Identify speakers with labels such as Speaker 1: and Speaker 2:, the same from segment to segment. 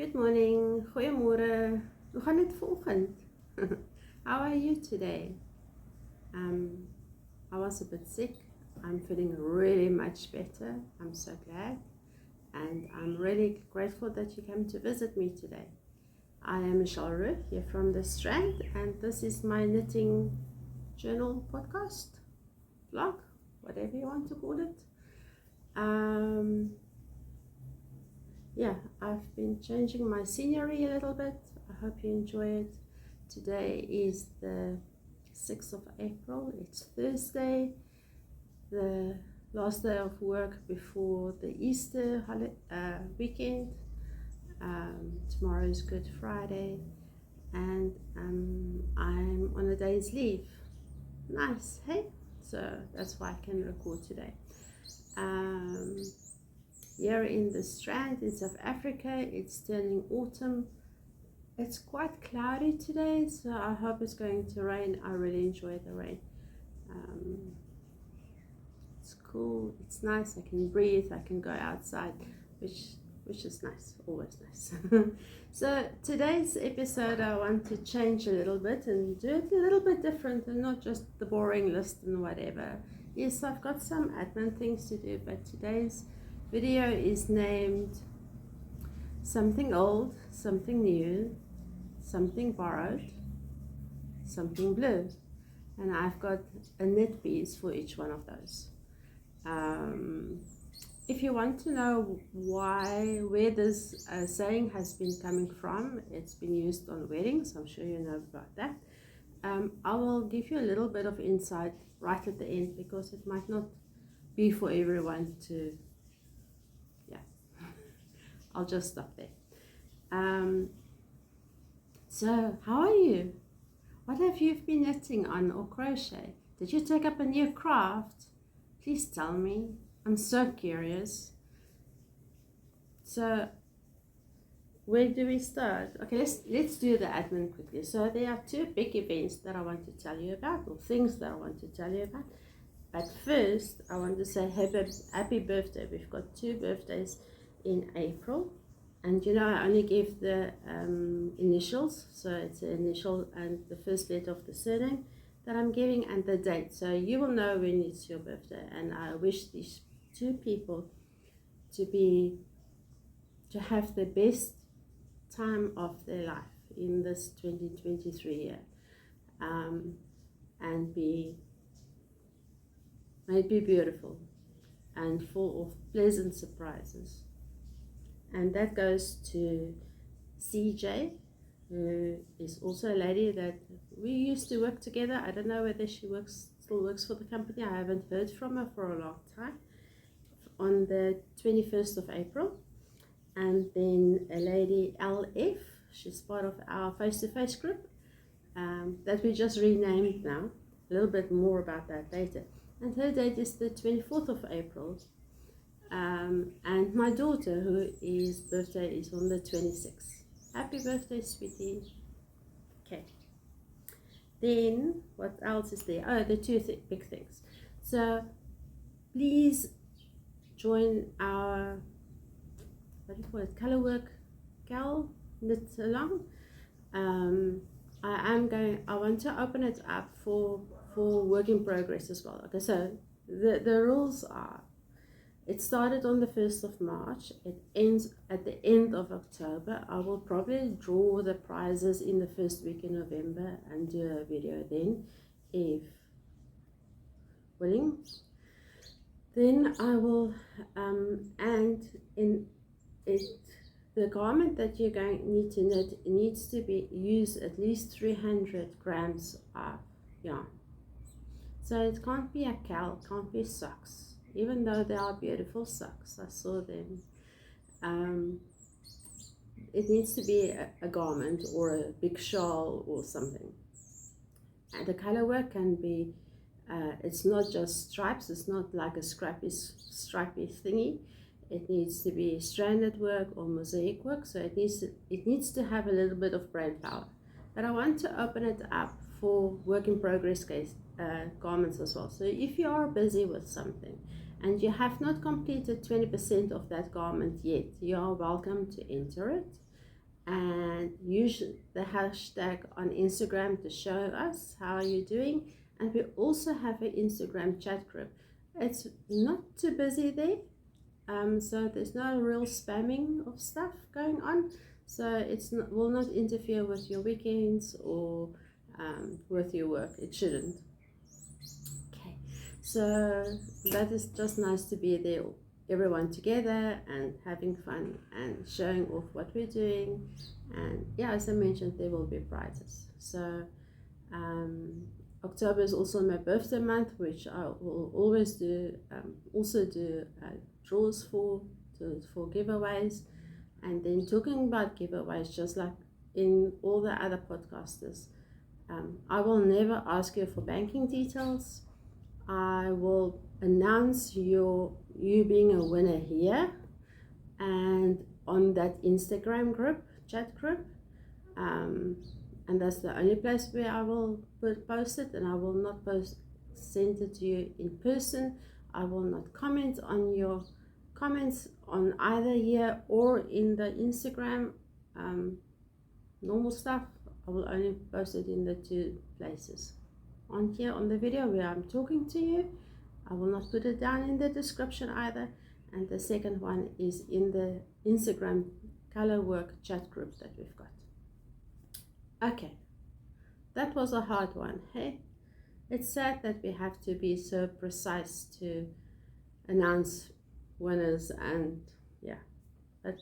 Speaker 1: Good morning, goeiemorgen. Hoe gaan het vanoggend? How are you today? I was a bit sick. I'm feeling really much better. I'm so glad. And I'm really grateful that you came to visit me today. I am Colorwork here from the Strand, and this is my knitting journal podcast, vlog, whatever you want to call it. Yeah, I've been changing my scenery a little bit. I hope you enjoy it. Today is the 6th of April. It's Thursday, the last day of work before the Easter weekend. Tomorrow is Good Friday, and I'm on a day's leave. Nice, hey? So that's why I can record today. Here in the Strand in South Africa, it's turning autumn. It's quite cloudy today, so I hope it's going to rain. I really enjoy the rain. It's cool, it's nice, I can breathe, I can go outside, which is nice, always nice. So today's episode I want to change a little bit and do it a little bit different and not just the boring list and whatever. Yes, I've got some admin things to do, but today's video is named Something Old, Something New, Something Borrowed, Something Blue. And I've got a knit piece for each one of those. If you want to know where this saying has been coming from, it's been used on weddings, I'm sure you know about that. I will give you a little bit of insight right at the end because it might not be for everyone to, I'll just stop there. So how are you? What have you been knitting on or crochet? Did you take up a new craft? Please tell me. I'm so curious. So where do we start? Okay, let's do the admin quickly. So there are two big events that I want to tell you about, or things that I want to tell you about. But first, I want to say happy birthday. We've got two birthdays in April, and you know I only give the initials, so it's the initial and the first letter of the surname that I'm giving and the date, so you will know when it's your birthday. And I wish these two people to have the best time of their life in this 2023 year, and may it be beautiful and full of pleasant surprises. And that goes to CJ, who is also a lady that we used to work together. I don't know whether she still works for the company. I haven't heard from her for a long time. On the 21st of April. And then a lady, LF, she's part of our face-to-face group that we just renamed now. A little bit more about that later. And her date is the 24th of April. And my daughter, whose birthday is on the 26th. Happy birthday, sweetie. Okay. Then, what else is there? Oh, the two big things. So, please join our, what do you call it, Colorwork Gal Knit Along. I want to open it up for work in progress as well. Okay, so the rules are, it started on the 1st of March, it ends at the end of October. I will probably draw the prizes in the first week in November and do a video then, if willing. Then I will, and in it, the garment that you're going need to knit needs to use at least 300 grams of yarn. So it can't be a cowl, can't be socks. Even though they are beautiful socks, I saw them. It needs to be a garment or a big shawl or something. And the color work can be, it's not just stripes, it's not like a stripy thingy. It needs to be stranded work or mosaic work, so it needs to have a little bit of brain power. But I want to open it up for work in progress garments as well. So if you are busy with something and you have not completed 20% of that garment yet, you are welcome to enter it. and use the hashtag on Instagram to show us how you're doing. And we also have an Instagram chat group. It's not too busy there, so there's no real spamming of stuff going on, so it's not, will not interfere with your weekends or with your work. It shouldn't. Okay, so that is just nice to be there, everyone together and having fun and showing off what we're doing. And yeah, as I mentioned, there will be prizes. So October is also my birthday month, which I will always do, also do draws for giveaways. And then talking about giveaways, just like in all the other podcasters, I will never ask you for banking details. I will announce you being a winner here and on that Instagram group, chat group, and that's the only place where I will post it, and I will not send it to you in person. I will not comment on your comments on either here or in the Instagram normal stuff. I will only post it in the two places. On here on the video where I'm talking to you, I will not put it down in the description either. And the second one is in the Instagram Colorwork chat group that we've got. Okay, that was a hard one, hey? It's sad that we have to be so precise to announce winners, and yeah, but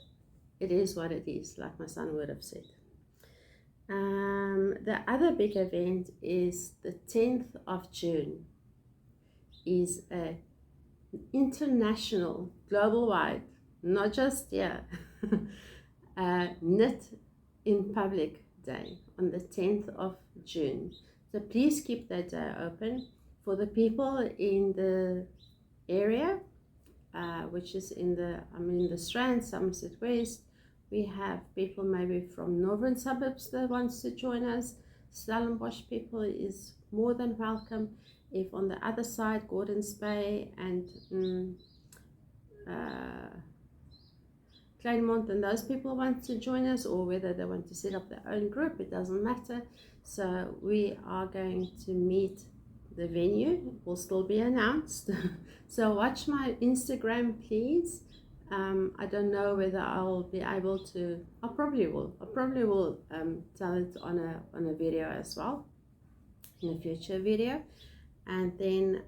Speaker 1: it is what it is, like my son would have said. The other big event is the 10th of June. Is a international, global-wide, not just here, knit in public day on the 10th of June. So please keep that day open for the people in the area, which is in the Strand, Somerset West. We have people maybe from northern suburbs that wants to join us. Stellenbosch people is more than welcome. If on the other side, Gordons Bay and Kleinmond and those people want to join us, or whether they want to set up their own group, it doesn't matter. So we are going to meet. The venue will still be announced. So watch my Instagram, please. I don't know whether I'll be able to. I probably will tell it on a video as well, in a future video. And then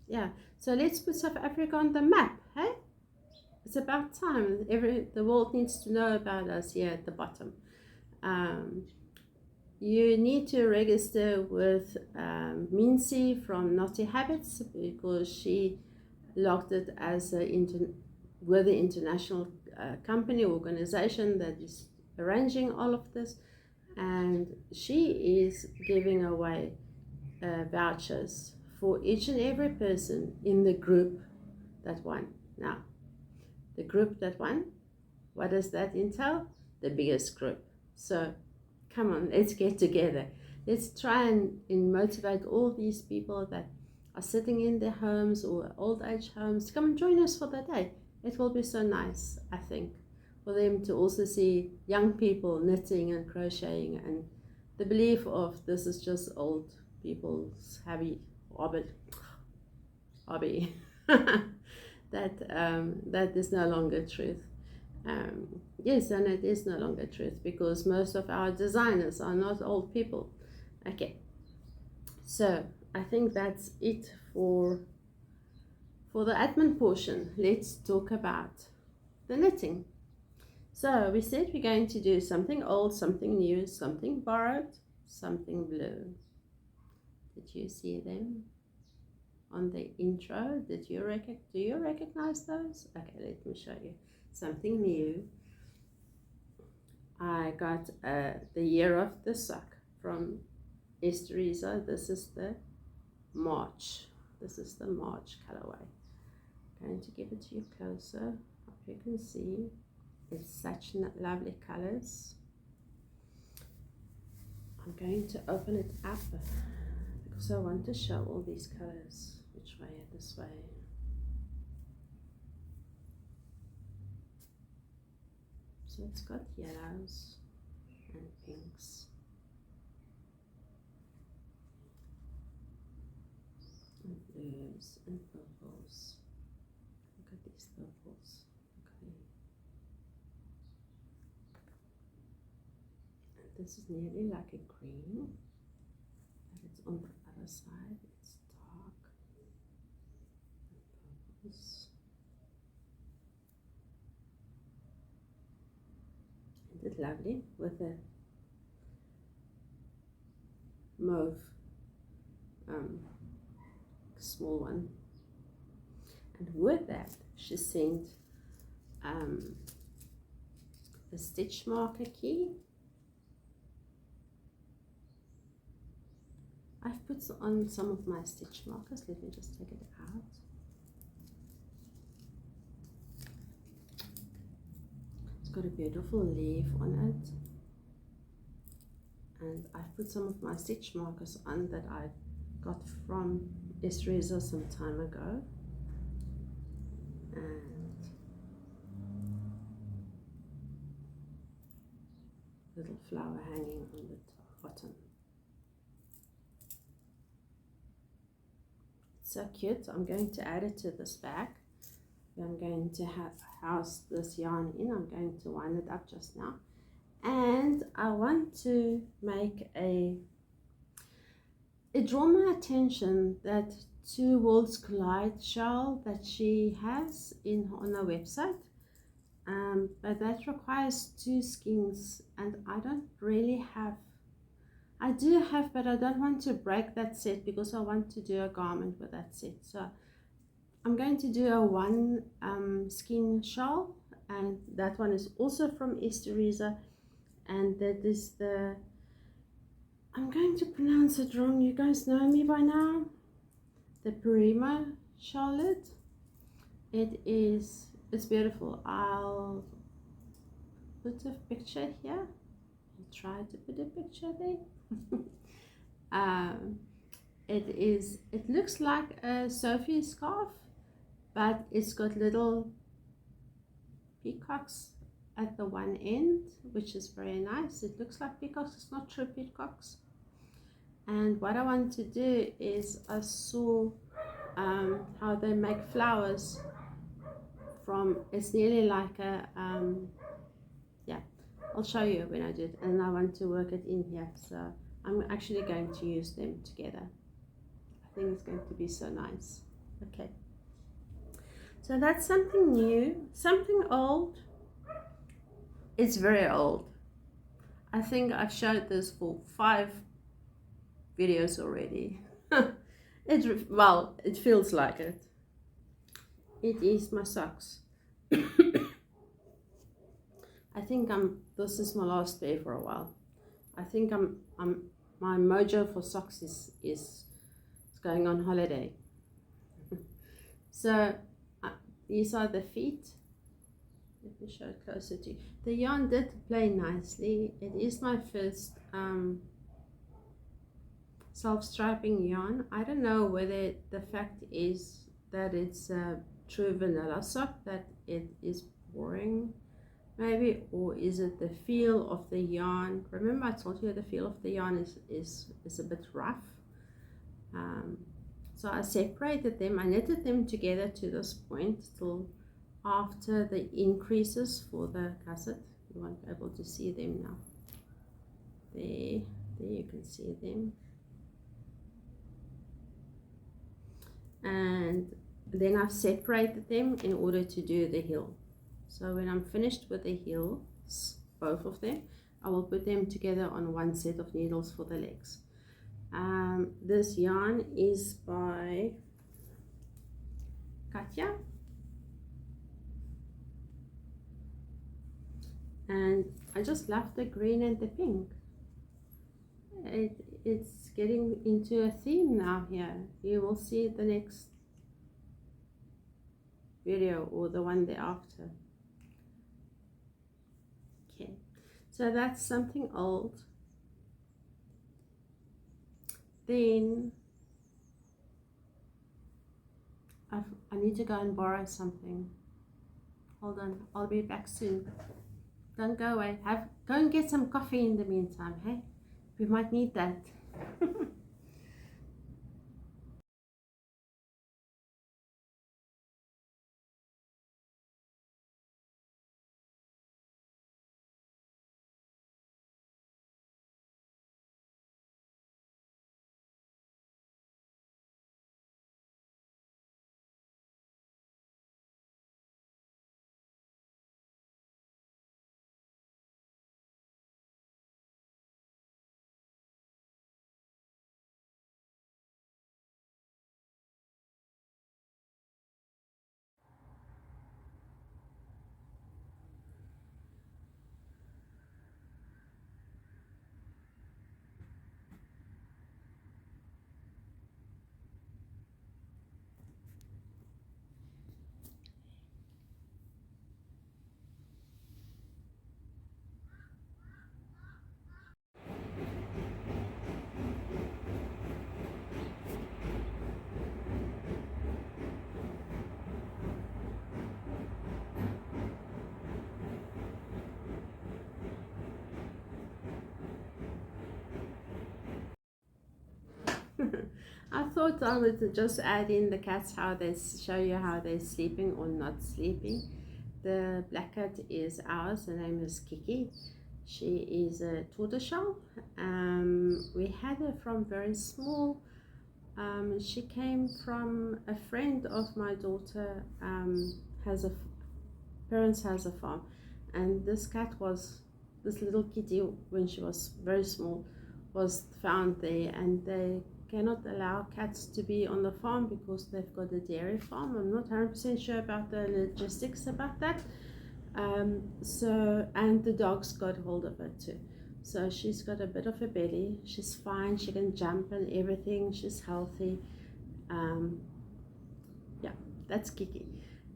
Speaker 1: yeah, so let's put South Africa on the map, hey? It's about time. The world needs to know about us here at the bottom. You need to register with Mirnsie from Knotty Habits, because she logged it as with the international company organization that is arranging all of this, and she is giving away vouchers for each and every person in the group that won. Now, the group that won, what does that entail? The biggest group. So come on, let's get together. Let's try and motivate all these people that are sitting in their homes or old age homes to come and join us for the day. It will be so nice, I think, for them to also see young people knitting and crocheting, and the belief of this is just old people's hobby that is no longer truth. Yes, and it is no longer truth, because most of our designers are not old people. Okay, so I think that's it for the admin portion. Let's talk about the knitting. So we said we're going to do something old, something new, something borrowed, something blue. Did you see them on the intro? Do you recognize those? Okay, let me show you something new. I got the year of the sock from EsTeresa. This is the March. This is the March colorway. I'm going to give it to you closer. Hope you can see. It's such lovely colors. I'm going to open it up because I want to show all these colors. Which way? This way. So it's got yellows and pinks and blues and purples. Look at these purples. Okay. And this is nearly like a green, but it's on the other side. It's dark and purples. Isn't it lovely with a mauve small one? And with that she sent a stitch marker key. I've put on some of my stitch markers. Let me just take it out. It's got a beautiful leaf on it, and I've put some of my stitch markers on that I got from EsTeresa some time ago. And little flower hanging on the bottom. So cute. I'm going to add it to this bag. I'm going to house this yarn in. I'm going to wind it up just now, and I want to make it drew my attention that two worlds collide shawl that she has on her website, but that requires 2 skeins, and I don't really have. I do have, but I don't want to break that set because I want to do a garment with that set. So I'm going to do a 1 skein shawl, and that one is also from EsTeresa, and that is the, I'm going to pronounce it wrong, you guys know me by now, the Prima shawlette. It's beautiful. I'll put a picture here. I'll try to put a picture there. It looks like a Sophie scarf, but it's got little peacocks at the one end, which is very nice. It looks like peacocks, it's not true peacocks. And what I want to do is, I saw how they make flowers from, it's nearly like a yeah, I'll show you when I do it, and I want to work it in here, so I'm actually going to use them together. I think it's going to be so nice. Okay, so that's something new. Something old, it's very old. I think I've showed this for 5 videos already. Well, it feels like it. It is my socks. I think this is my last pair for a while. I think my mojo for socks is going on holiday. So these are the feet. Let me show it closer to you. The yarn did play nicely. It is my first self-striping yarn. I don't know whether the fact is that it's a true vanilla sock that it is boring, maybe, or is it the feel of the yarn? Remember I told you the feel of the yarn is a bit rough. So I separated them. I knitted them together to this point till after the increases for the gusset. You won't be able to see them now. There you can see them. And then I've separated them in order to do the heel. So when I'm finished with the heels, both of them, I will put them together on one set of needles for the legs. This yarn is by Katia, and I just love the green and the pink. It's getting into a theme now here. You will see the next video or the one thereafter. Okay, so that's something old. Then I need to go and borrow something. Hold on, I'll be back soon. Don't go away. Go and get some coffee in the meantime, hey? We might need that. I thought I would just add in the cats, how they show you how they're sleeping or not sleeping. The black cat is ours. Her name is Kiki. She is a tortoiseshell. We had her from very small. She came from a friend of my daughter. Parents has a farm, and this little kitty, when she was very small, was found there, and they cannot allow cats to be on the farm because they've got a dairy farm. I'm not 100% sure about the logistics about that. And the dogs got hold of her too. So she's got a bit of a belly. She's fine. She can jump and everything. She's healthy. Yeah, that's Kiki.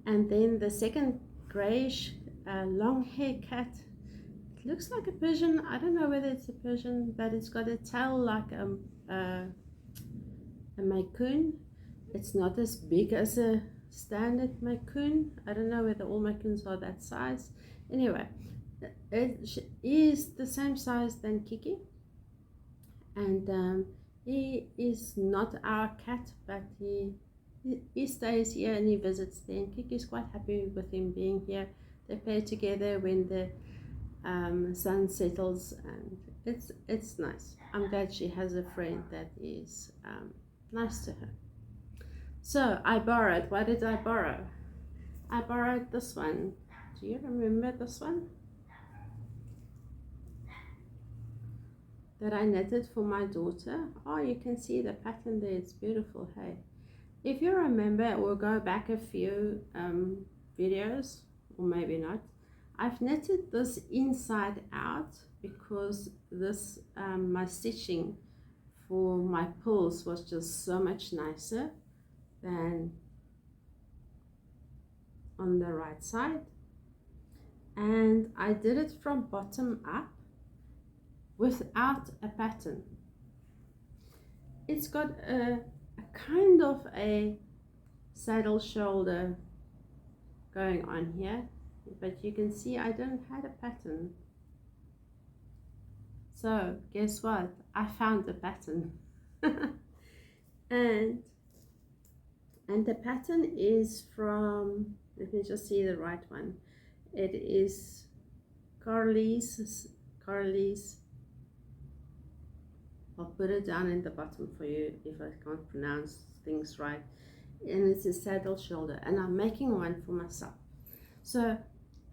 Speaker 1: And then the second grayish long hair cat. It looks like a Persian. I don't know whether it's a Persian, but it's got a tail like a Maine. It's not as big as a standard Maine. I don't know whether all Maines are that size. Anyway, it is the same size than Kiki, and he is not our cat, but he stays here and he visits there, and Kiki's quite happy with him being here. They play together when the sun settles, and it's nice. I'm glad she has a friend that is nice to her. So I borrowed, what did I borrow? I borrowed this one. Do you remember this one? That I knitted for my daughter. Oh, you can see the pattern there, it's beautiful, hey? If you remember, or go back a few videos, or maybe not, I've knitted this inside out because this my stitching for my pulls was just so much nicer than on the right side, and I did it from bottom up without a pattern. It's got a kind of a saddle shoulder going on here, but you can see I don't have a pattern. So guess what? I found the pattern. and the pattern is from, let me just see the right one. It is Carlisle. I'll put it down in the bottom for you if I can't pronounce things right. And it's a saddle shoulder, and I'm making one for myself. So,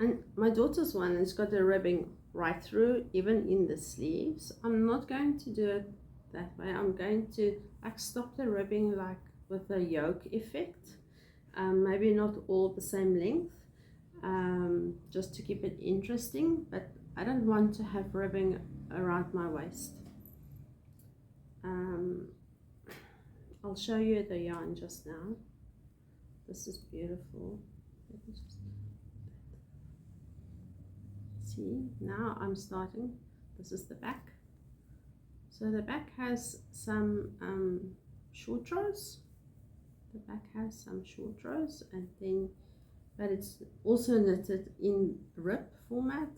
Speaker 1: and my daughter's one has got the ribbing right through, even in the sleeves. I'm not going to do it that way. I'm going to like stop the ribbing like with a yoke effect. Maybe not all the same length, just to keep it interesting, but I don't want to have ribbing around my waist. I'll show you the yarn just now. This is beautiful. Let me just see. Now I'm starting. This is the back. So the back has some short rows. The back has some short rows, and then, but it's also knitted in rib format.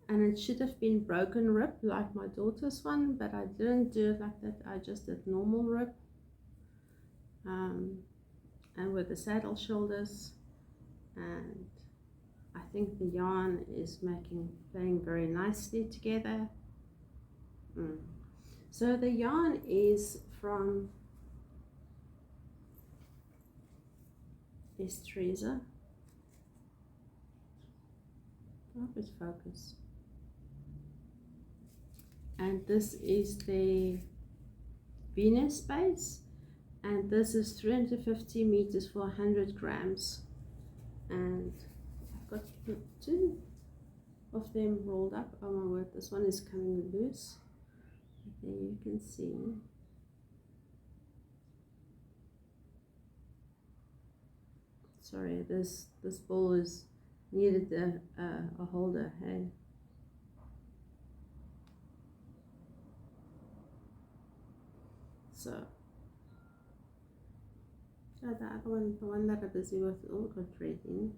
Speaker 1: and it should have been broken rib like my daughter's one, but I didn't do it like that. I just did normal rib, and with the saddle shoulders, and I think the yarn is playing very nicely together. So the yarn is from EsTeresa. I hope it focus. And this is the Venus base, and this is 350 meters for 100 grams. And I've got two of them rolled up. Oh my word, this one is coming loose. There you can see. Sorry, this ball is needed a holder. Hey. So the other one, the one that I'm busy with, all got red in.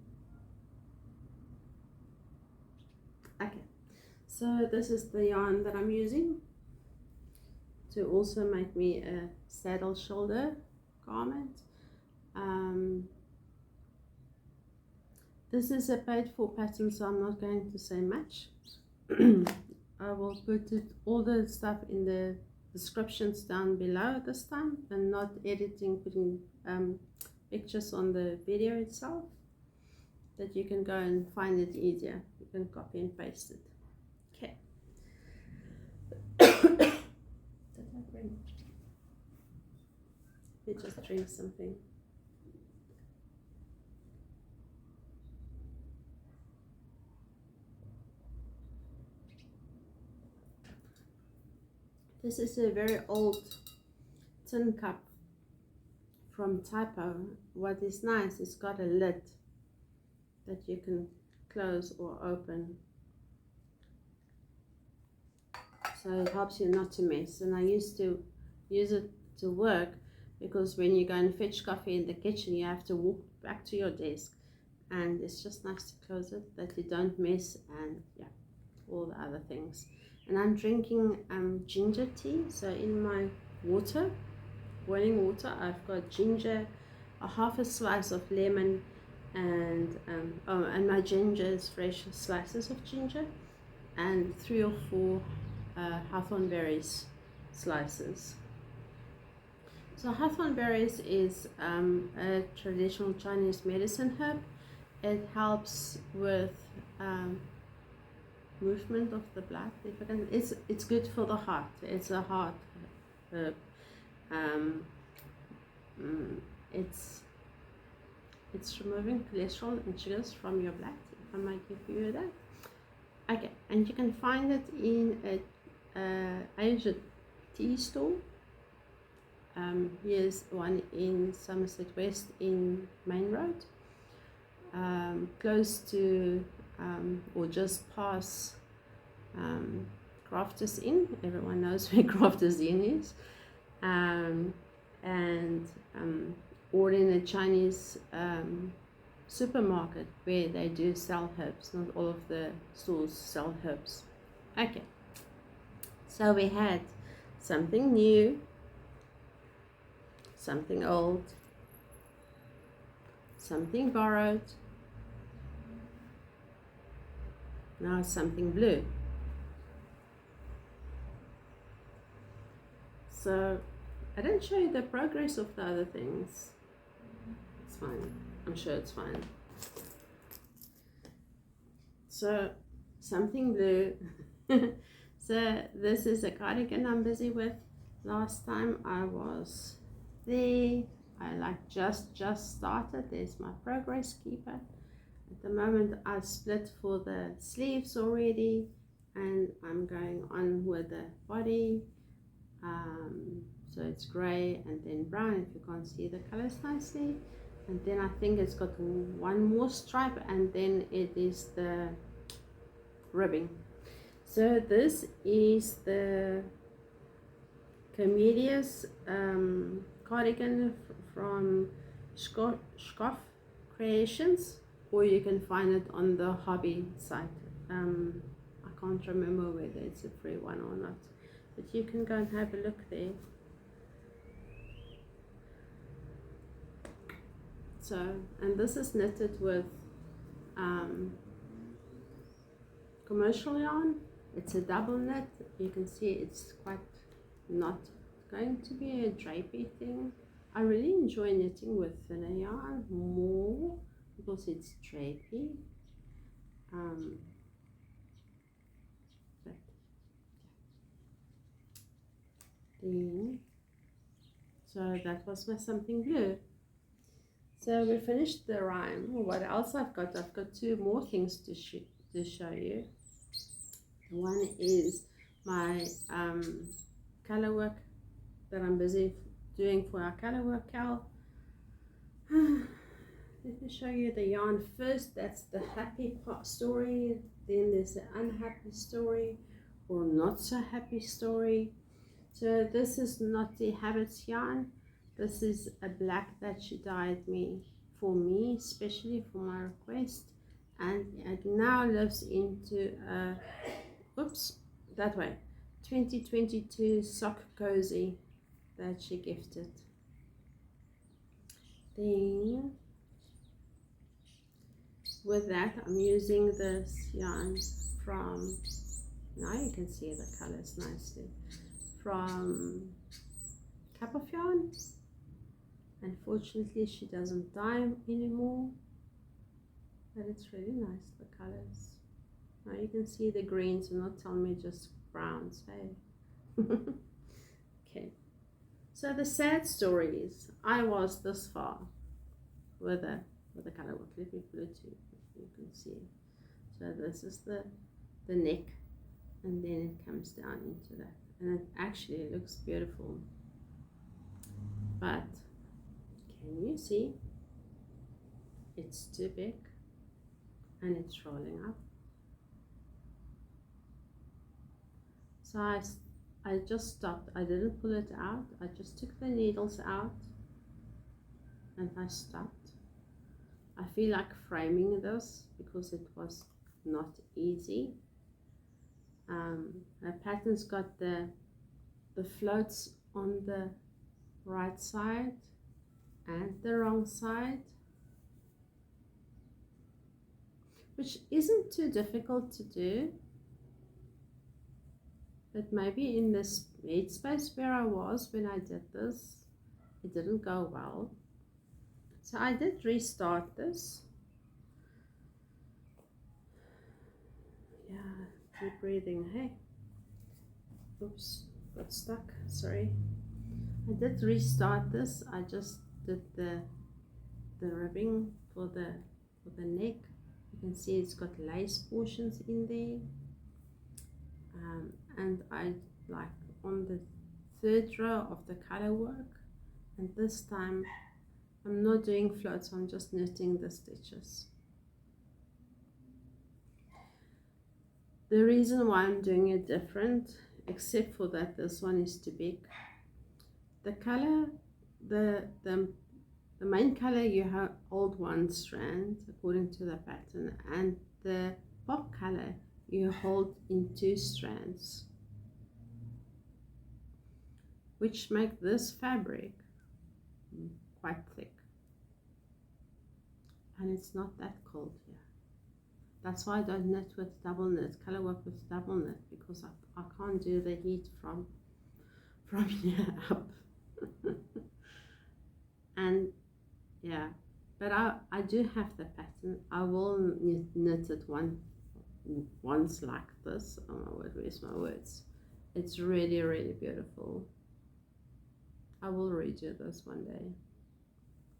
Speaker 1: Okay, so this is the yarn that I'm using to also make me a saddle shoulder garment. This is a paid for pattern, so I'm not going to say much. I will put all the stuff in the descriptions down below this time, and not putting pictures on the video itself, that you can go and find it easier. You can copy and paste it. Okay. Let me just drink something. This is a very old tin cup from Typo. What is nice, it's got a lid that you can close or open, so it helps you not to mess. And I used to use it to work, because when you go and fetch coffee in the kitchen, you have to walk back to your desk, and it's just nice to close it, that you don't mess, and yeah, all the other things. And I'm drinking ginger tea. So in my water, boiling water, I've got ginger, a half a slice of lemon, and and my ginger is fresh slices of ginger, and 3 or 4 hawthorn berries slices. So hawthorn berries is a traditional Chinese medicine herb. It helps with movement of the blood. It's good for the heart. It's a heart herb. It's removing cholesterol and sugars from your blood, if I might give you that. Okay, and you can find it in a Asia tea store. Here's one in Somerset West in Main Road, close to or just past Crafters Inn. Everyone knows where Crafters Inn is. Or in a Chinese supermarket where they do sell herbs. Not all of the stores sell herbs. Okay, so we had something new, something old, something borrowed, now something blue. So I didn't show you the progress of the other things. It's fine, I'm sure it's fine. So something blue. So this is a cardigan I'm busy with. Last time I was there, I just started. There's my progress keeper. At the moment I've split for the sleeves already, and I'm going on with the body. So it's grey and then brown, if you can't see the colors nicely. And then I think it's got one more stripe, and then it is the ribbing. So this is the Camilla's cardigan from Skov Creations, or you can find it on the Hobbii site. I can't remember whether it's a free one or not, but you can go and have a look there. So, and this is knitted with commercial yarn. It's a double knit. You can see it's quite not going to be a drapey thing. I really enjoy knitting with thinner yarn more because it's drapey. But then, so that was my something blue. So we finished the rhyme. What else I've got? I've got two more things to show you. One is my color work that I'm busy doing for our Colorwork cal. Let me show you the yarn first. That's the happy story. Then there's the unhappy story or not so happy story. So this is Knotty Habits yarn. This is a black that she dyed for me, especially for my request, and it now lives into a, oops, that way, 2022 sock cozy that she gifted. Then with that, I'm using this yarn from, now you can see the colors nicely, from Cup of Yarn. Unfortunately, she doesn't dye anymore, but it's really nice, the colors. Now you can see the greens, and not tell me just browns, hey? Okay, so the sad story is I was this far with the Colorwork. Let me put it to you, you can see. So this is the neck, and then it comes down into that, and it actually looks beautiful. But can you see? It's too big and it's rolling up. So I just stopped. I didn't pull it out. I just took the needles out and I stopped. I feel like framing this because it was not easy. The pattern's got the floats on the right side and the wrong side, which isn't too difficult to do, but maybe in this headspace where I was when I did this, it didn't go well. So I did restart this. Yeah, keep breathing, hey. Oops, got stuck, sorry. I did restart this. I just did the ribbing for the neck. You can see it's got lace portions in there, and I like on the third row of the Colorwork, and this time I'm not doing floats, I'm just knitting the stitches. The reason why I'm doing it different, except for that this one is too big, the color, the main color, you hold one strand according to the pattern, and the pop color you hold in 2 strands, which make this fabric quite thick, and it's not that cold here. That's why I don't knit with double knit, Colorwork with double knit, because I can't do the heat from here up. And yeah, but I do have the pattern. I will knit it once like this. Oh my word, where's my words? It's really, really beautiful. I will redo this one day,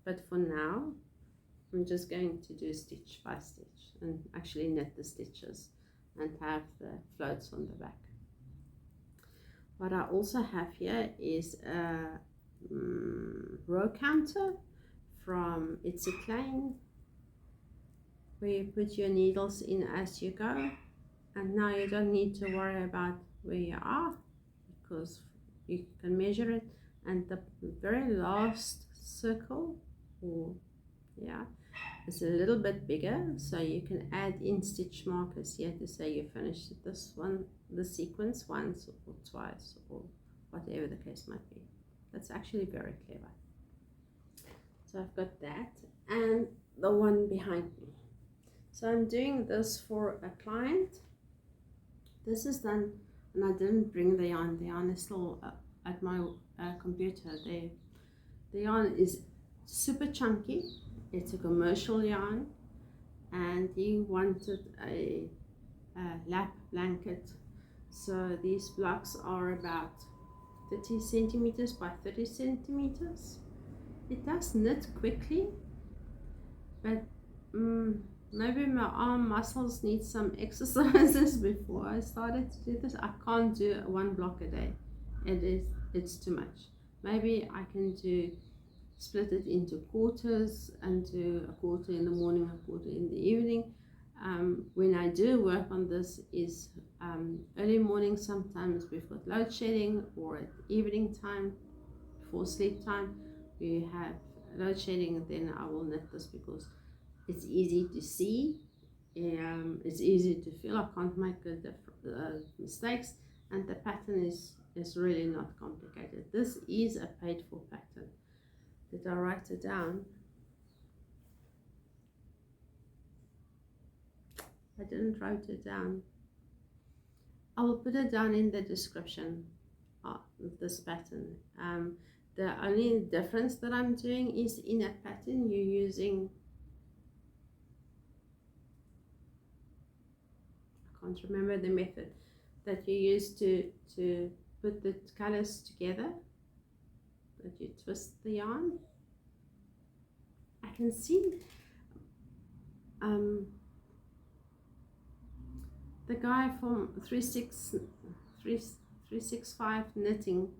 Speaker 1: but for now I'm just going to do stitch by stitch and actually knit the stitches and have the floats on the back. What I also have here is a row counter from It's a Klein, where you put your needles in as you go, and now you don't need to worry about where you are because you can measure it, and the very last circle or Yeah, it's a little bit bigger, so you can add in stitch markers here to say you finished this one, the sequence once or twice or whatever the case might be. That's actually very clever. So I've got that and the one behind me. So I'm doing this for a client. This is done, and I didn't bring the yarn. The yarn is still at my computer. The yarn is super chunky. It's a commercial yarn, and he wanted a lap blanket. So these blocks are about 30 centimeters by 30 centimeters. It does knit quickly, but maybe my arm muscles need some exercises before I started to do this. I can't do one block a day. It's too much. Maybe I can split it into quarters and do a quarter in the morning, a quarter in the evening. When I do work on this is early morning. Sometimes we've got load shedding, or at evening time before sleep time we have load shedding. Then I will knit this because it's easy to see, it's easy to feel. I can't make mistakes, and the pattern is really not complicated. This is a paid for pattern. Did I write it down? I didn't write it down. I will put it down in the description of this pattern. The only difference that I'm doing is in a pattern you're using, I can't remember the method that you use to put the colors together, that you twist the yarn. I can see the guy from 365 knitting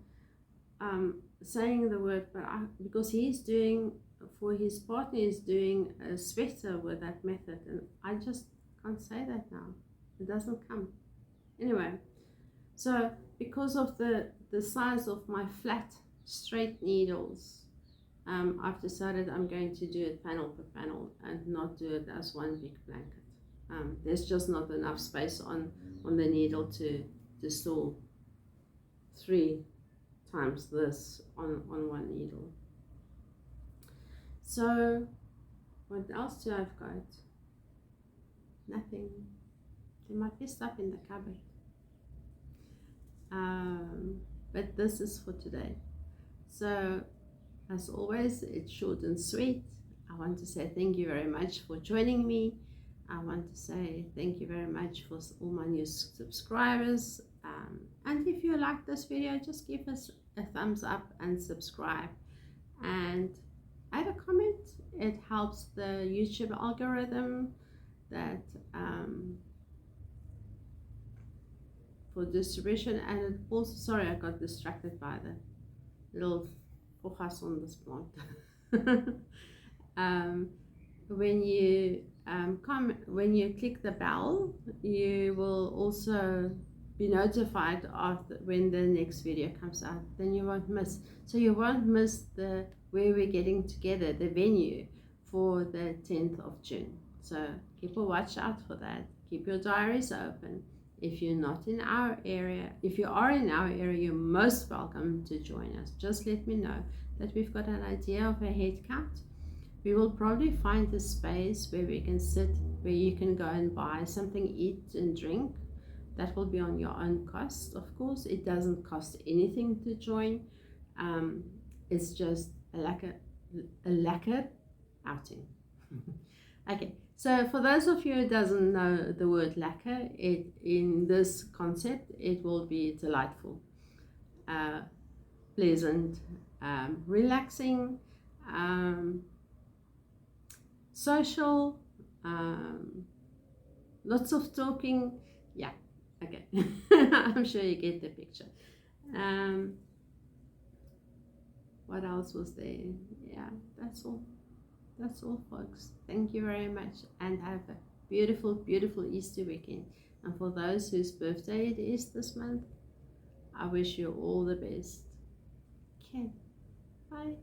Speaker 1: saying the word, but because he's doing, for his partner is doing a sweater with that method, and I just can't say that now. It doesn't come. Anyway, so because of the size of my flat straight needles, I've decided I'm going to do it panel per panel and not do it as one big blanket. There's just not enough space on the needle to store 3 times this on one needle. So what else do I've got? Nothing. There might be stuff in the cupboard, but this is for today. So as always, it's short and sweet. I want to say thank you very much for joining me. I want to say thank you very much for all my new subscribers, and if you like this video, just give us a thumbs up and subscribe and add a comment. It helps the YouTube algorithm that for distribution. And it also, sorry, I got distracted by the little hojas on this plant. When you when you click the bell, you will also be notified of when the next video comes out. Then you won't miss. So you won't miss where we're getting together, the venue for the 10th of June. So keep a watch out for that. Keep your diaries open. If you're not in our area, if you are in our area, you're most welcome to join us. Just let me know that we've got an idea of a head count. We will probably find a space where we can sit, where you can go and buy something, eat and drink. That will be on your own cost, of course. It doesn't cost anything to join. It's just a lekker outing. Okay, so for those of you who doesn't know the word lekker, in this concept, it will be delightful, pleasant, relaxing, social, lots of talking. Yeah, okay. I'm sure you get the picture. What else was there? Yeah, that's all folks. Thank you very much, and have a beautiful, beautiful Easter weekend. And for those whose birthday it is this month, I wish you all the best. Okay, bye.